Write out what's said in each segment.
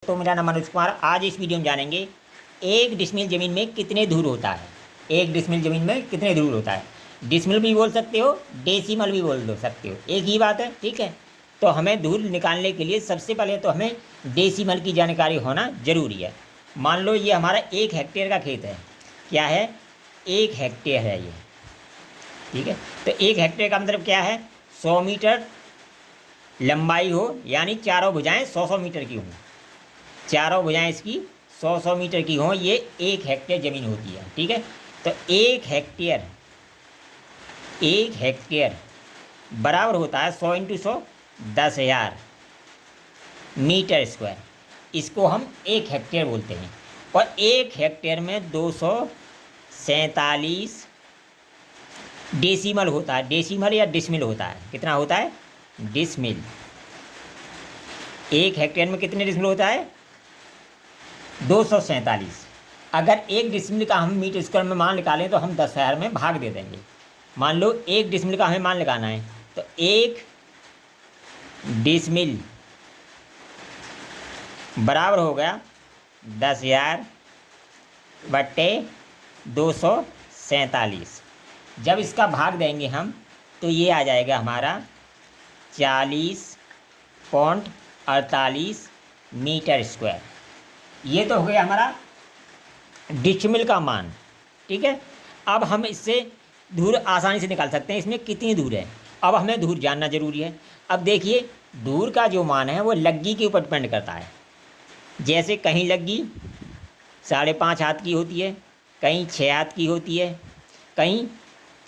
तो मेरा नाम मनोज कुमार। आज इस वीडियो में जानेंगे एक डिसमिल ज़मीन में कितने धूर होता है। एक डिसमिल ज़मीन में कितने धूर होता है। डिसमिल भी बोल सकते हो, डेसिमल भी बोल दो सकते हो, एक ही बात है। ठीक है, तो हमें धूर निकालने के लिए सबसे पहले तो हमें डेसिमल की जानकारी होना ज़रूरी है। मान लो ये हमारा 1 हेक्टेयर का खेत है। क्या है? 1 हेक्टेयर है ये। ठीक है, तो 1 हेक्टेयर का मतलब क्या है? 100 मीटर लंबाई हो, यानी चारों भुजाएं 100-100 मीटर की हों। चारों भुजाएं इसकी 100-100 मीटर की हों, ये 1 हेक्टेयर ज़मीन होती है। ठीक है, तो 1 हेक्टेयर बराबर होता है 100 × 100 10,000 मीटर स्क्वायर। इसको हम 1 हेक्टेयर बोलते हैं। और 1 हेक्टेयर में 247 डेसिमल होता है। डेसिमल या डिसमिल होता है। कितना होता है? डिसमिल। 1 हेक्टेयर में कितने डिसमिल होता है? 247। अगर 1 डिसमिल का हम मीटर स्क्वायर में मान निकालें तो हम 10,000 में भाग दे देंगे। मान लो 1 डिसमिल का हमें मान लगाना है, तो 1 डिसमिल बराबर हो गया 10,000 बट्टे 247। जब इसका भाग देंगे हम तो ये आ जाएगा हमारा 40.48 मीटर स्क्वायर। ये तो हो गया हमारा डिसमिल का मान। ठीक है, अब हम इससे धूर आसानी से निकाल सकते हैं। इसमें कितनी धूर है, अब हमें धूर जानना जरूरी है। अब देखिए, धूर का जो मान है वो लग्गी के ऊपर डिपेंड करता है। जैसे कहीं लग्गी 5.5 हाथ की होती है, कहीं 6 हाथ की होती है, कहीं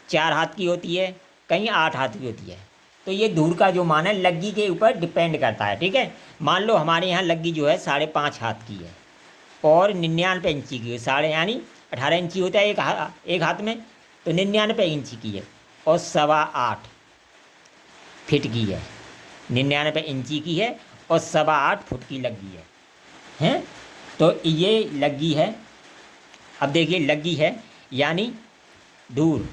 4 हाथ की होती है, कहीं 8 हाथ की होती है। तो ये धूर का जो मान है लग्गी के ऊपर डिपेंड करता है। ठीक है, मान लो हमारे यहाँ लग्गी जो है 5.5 हाथ की है और 99 इंची की है। साढ़े यानी 18 इंची होता है एक हाथ में, तो 99 इंची की है और 8.25 फीट की है। 99 इंची की है और 8.25 फुट की लग्गी है। हैं, तो ये लग्गी है। अब देखिए, लग्गी है यानी धूर,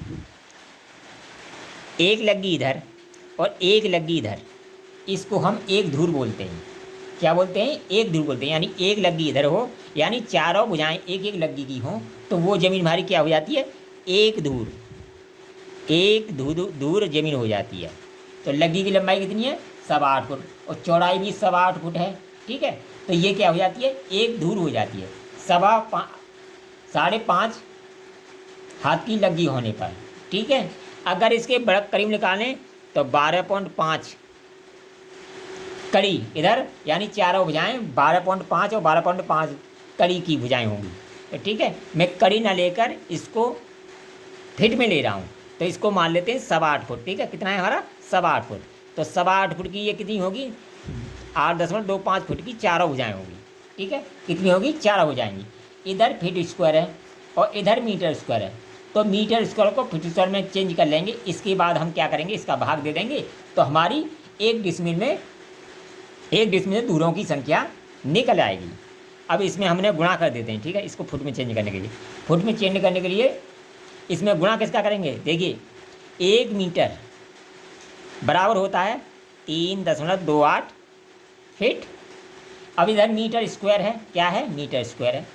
एक लग्गी इधर और एक लग्गी इधर, इसको हम एक धूर बोलते हैं। क्या बोलते हैं? एक धूर बोलते हैं। यानी एक लग्गी इधर हो, यानी चारों भुजाएं एक एक लग्गी की हों, तो वो ज़मीन हमारी क्या हो जाती है? एक धूर। एक धूर ज़मीन हो जाती है। तो लग्गी की लंबाई कितनी है? 8.25 फुट और चौड़ाई भी 8.25 फुट है। ठीक है, तो ये क्या हो जाती है? एक धूर हो जाती है 5.5 हाथ की लग्गी होने पर। ठीक है, अगर इसके बड़ा करीब निकालें तो 12.5 कड़ी इधर, यानी चारों भुजाएं 12.5 और 12.5 कड़ी की भुजाएं होंगी। तो ठीक है, मैं कड़ी ना लेकर इसको फिट में ले रहा हूँ, तो इसको मान लेते हैं 8.25 फुट। ठीक है, कितना है हमारा? 8.25 फुट। तो 8.25 फुट की ये कितनी होगी? 8.25 फुट की चारों भुजाएं होगी। ठीक है, कितनी होगी? चारों हो जाएंगी। इधर फीट स्क्वायर है और इधर मीटर स्क्वायर है, तो मीटर स्क्वायर को फीट स्क्वायर में चेंज कर लेंगे। इसके बाद हम क्या करेंगे? इसका भाग दे देंगे, तो हमारी एक डिसमिल में धूरों की संख्या निकल आएगी। अब इसमें हमने गुणा कर देते हैं। ठीक है, इसको फुट में चेंज करने के लिए, इसमें गुणा किसका करेंगे? देखिए, 1 मीटर बराबर होता है 3.28 फीट। अब इधर मीटर स्क्वायर है। क्या है? मीटर स्क्वायर है,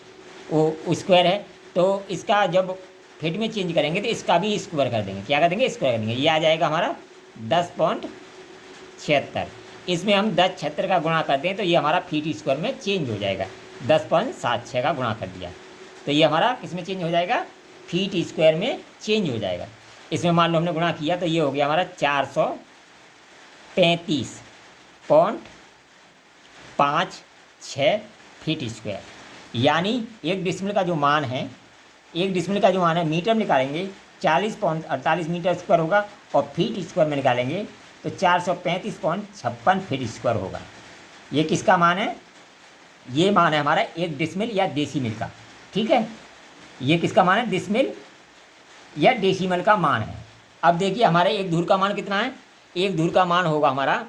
वो स्क्वायर है। तो इसका जब फीट में चेंज करेंगे तो इसका भी स्क्वायर कर देंगे। क्या कर देंगे? स्क्वायर कर देंगे। ये आ जाएगा हमारा 10.76। इसमें हम 10.76 का गुणा कर दें तो ये हमारा फीट स्क्वायर में चेंज हो जाएगा। 10.76 का गुणा कर दिया तो ये हमारा किस में चेंज हो जाएगा? फीट स्क्वायर में चेंज हो जाएगा। इसमें मान लो हमने गुणा किया तो ये हो गया हमारा 435.56 फीट स्क्वायर। यानी एक डिसमिल का जो मान है, मीटर में निकालेंगे 40.48 मीटर स्क्वायर होगा और फीट स्क्वायर में निकालेंगे तो 435.56 फीट स्क्वायर होगा। ये किसका मान है? ये मान है हमारा एक डिसमिल या डेसिमिल का। ठीक है, ये किसका मान है? डिसमिल या डेसिमल का मान है। अब देखिए, हमारे एक धूर का मान कितना है? एक धूर का मान होगा हमारा,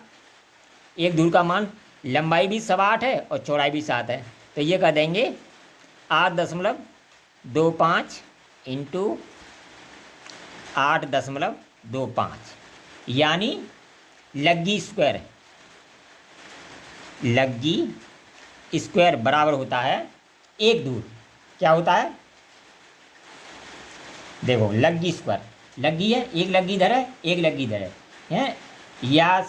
एक धूर का मान लंबाई भी 8.25 है और चौड़ाई भी 7 है। तो ये कर देंगे 8.25 इंटू 8.25, यानी लग्गी स्क्वायर बराबर होता है एक धूर। क्या होता है? देखो लग्गी स्क्वायर, लग्गी है, एक लग्गी इधर है, एक लग्गी इधर है, या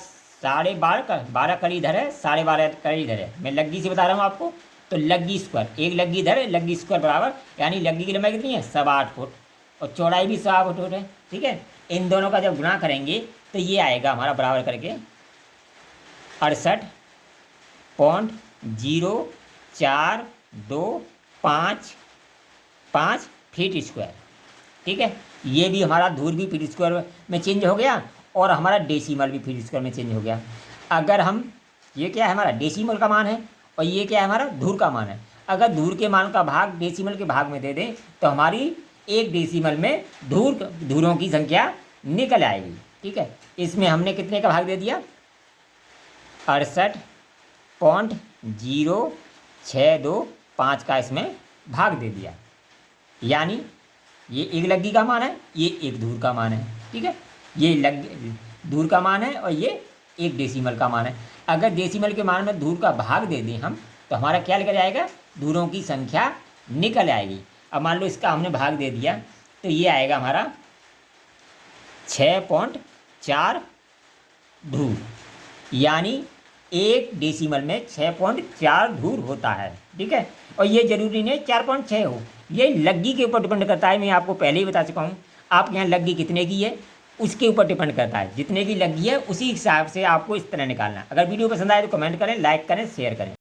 12.5 का 12 कड़ी इधर है, 12.5 कड़ी इधर है। मैं लग्गी से बता रहा हूँ आपको। तो लग्गी स्क्वायर, एक लग्गी इधर है, लग्गी स्क्वायर बराबर, यानी लग्गी की लंबाई कितनी है? 8.25 फुट और चौड़ाई भी 8.25 फुट है। ठीक है, इन दोनों का जब गुणा करेंगे तो ये आएगा हमारा बराबर करके 68.0425 फीट स्क्वायर। ठीक है, ये भी हमारा धूर भी फीट स्क्वायर में चेंज हो गया और हमारा डेसिमल भी फीट स्क्वायर में चेंज हो गया। अगर हम, ये क्या है हमारा डेसिमल का मान है और ये क्या है हमारा धूर का मान है। अगर धूर के मान का भाग डेसिमल के भाग में दे दें तो हमारी एक डेसिमल में धूरों की संख्या निकल आएगी। ठीक है, इसमें हमने कितने का भाग दे दिया? 68.0625 का इसमें भाग दे दिया। यानी ये एक लग्गी का मान है, ये एक धूर का मान है। ठीक है, ये धूर का मान है और ये एक डेसिमल का मान है। अगर डेसिमल के मान में धूर का भाग दे दें हम तो हमारा क्या निकल जाएगा? धूरों की संख्या निकल आएगी। अब मान लो इसका हमने भाग दे दिया तो ये आएगा हमारा 6.4 धूर, यानी एक डेसिमल में 6.4 धूर होता है। ठीक है, और ये जरूरी नहीं 4.6 हो, ये लग्गी के ऊपर डिपेंड करता है। मैं आपको पहले ही बता चुका हूँ। आपके यहाँ लग्गी कितने की है उसके ऊपर डिपेंड करता है। जितने की लग्गी है उसी हिसाब से आपको इस तरह निकालना है। अगर वीडियो पसंद आए तो कमेंट करें, लाइक करें, शेयर करें।